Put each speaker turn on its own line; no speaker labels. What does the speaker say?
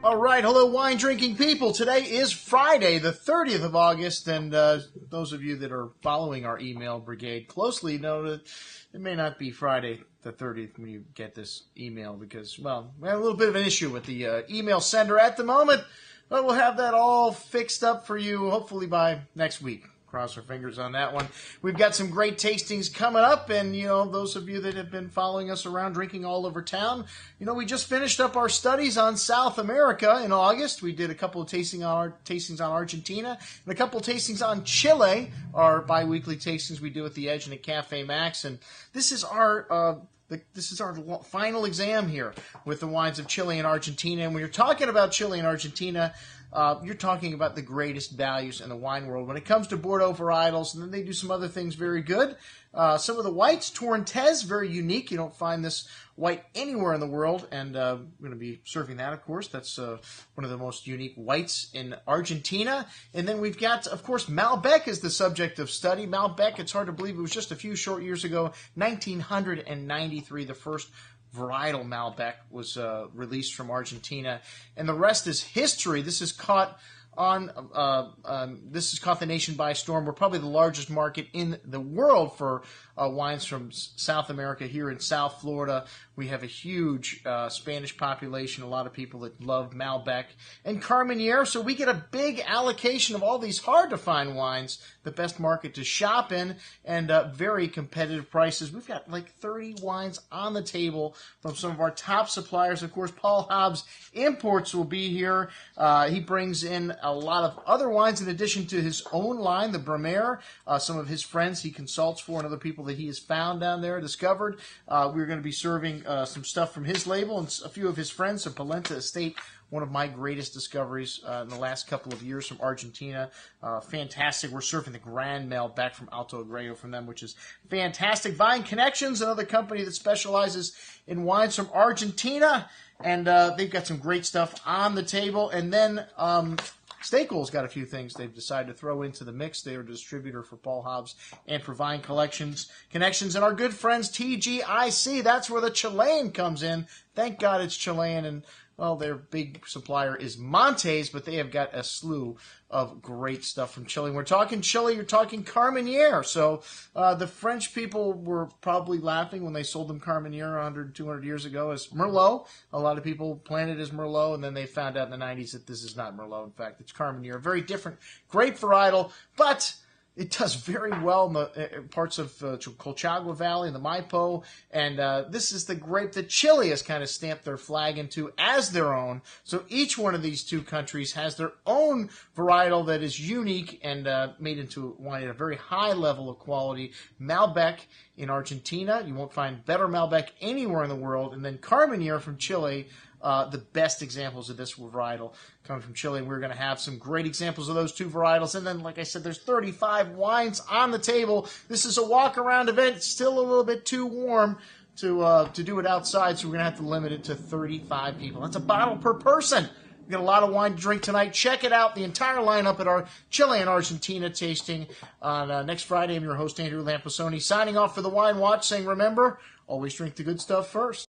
All right, hello wine drinking people. Today is Friday, the 30th of August, and those of you that are following our email brigade closely know that it may not be Friday the 30th when you get this email because, well, we have a little bit of an issue with the email sender at the moment, but we'll have that all fixed up for you hopefully by next week. Cross our fingers on that one. We've got some great tastings coming up, and, you know, those of you that have been following us around drinking all over town, you know, we just finished up our studies on South America in August. We did a couple of tastings on Argentina and a couple of tastings on Chile, our bi-weekly tastings we do at the Edge and at Cafe Max, and this is our final exam here with the wines of Chile and Argentina. And when you're talking about Chile and Argentina, you're talking about the greatest values in the wine world when it comes to Bordeaux varietals, and then they do some other things very good. Some of the whites, Torrentez, very unique. You don't find this white anywhere in the world, and we're going to be serving that, of course. That's one of the most unique whites in Argentina. And then we've got, of course, Malbec is the subject of study. Malbec, it's hard to believe it was just a few short years ago, 1993, the first varietal Malbec was released from Argentina, and the rest is history. This has caught the nation by storm. We're probably the largest market in the world for wines from South America. Here in South Florida, we have a huge Spanish population, a lot of people that love Malbec and Carmenere, so we get a big allocation of all these hard-to-find wines, the best market to shop in, and very competitive prices. We've got like 30 wines on the table from some of our top suppliers. Of course, Paul Hobbs Imports will be here. He brings in a lot of other wines in addition to his own line, the Brumaire, some of his friends he consults for and other people that he has found down there, discovered. We're going to be serving some stuff from his label and a few of his friends, so Polenta Estate, one of my greatest discoveries in the last couple of years from Argentina. Fantastic. We're serving the Grand Malbec from Alto Agrello from them, which is fantastic. Vine Connections, another company that specializes in wines from Argentina, and they've got some great stuff on the table. And then Stakel's got a few things they've decided to throw into the mix. They are a distributor for Paul Hobbs and for Vine Connections. And our good friends TGIC, that's where the Chilean comes in. Thank God it's Chilean, and well, their big supplier is Montes, but they have got a slew of great stuff from Chile. When we're talking Chile, you're talking Carmenere. So the French people were probably laughing when they sold them Carmenere 100, 200 years ago as Merlot. A lot of people planned it as Merlot, and then they found out in the 90s that this is not Merlot. In fact, it's Carmenere. A very different grape varietal, but it does very well in the parts of Colchagua Valley and the Maipo, and this is the grape that Chile has kind of stamped their flag into as their own. So each one of these two countries has their own varietal that is unique and made into wine at a very high level of quality. Malbec in Argentina, you won't find better Malbec anywhere in the world, and then Carmenere from Chile. The best examples of this varietal come from Chile, and we're going to have some great examples of those two varietals. And then, like I said, there's 35 wines on the table. This is a walk-around event. It's still a little bit too warm to do it outside, so we're going to have to limit it to 35 people. That's a bottle per person. We've got a lot of wine to drink tonight. Check it out, the entire lineup at our Chile and Argentina tasting on next Friday. I'm your host, Andrew Lampasone, signing off for the Wine Watch, saying, remember, always drink the good stuff first.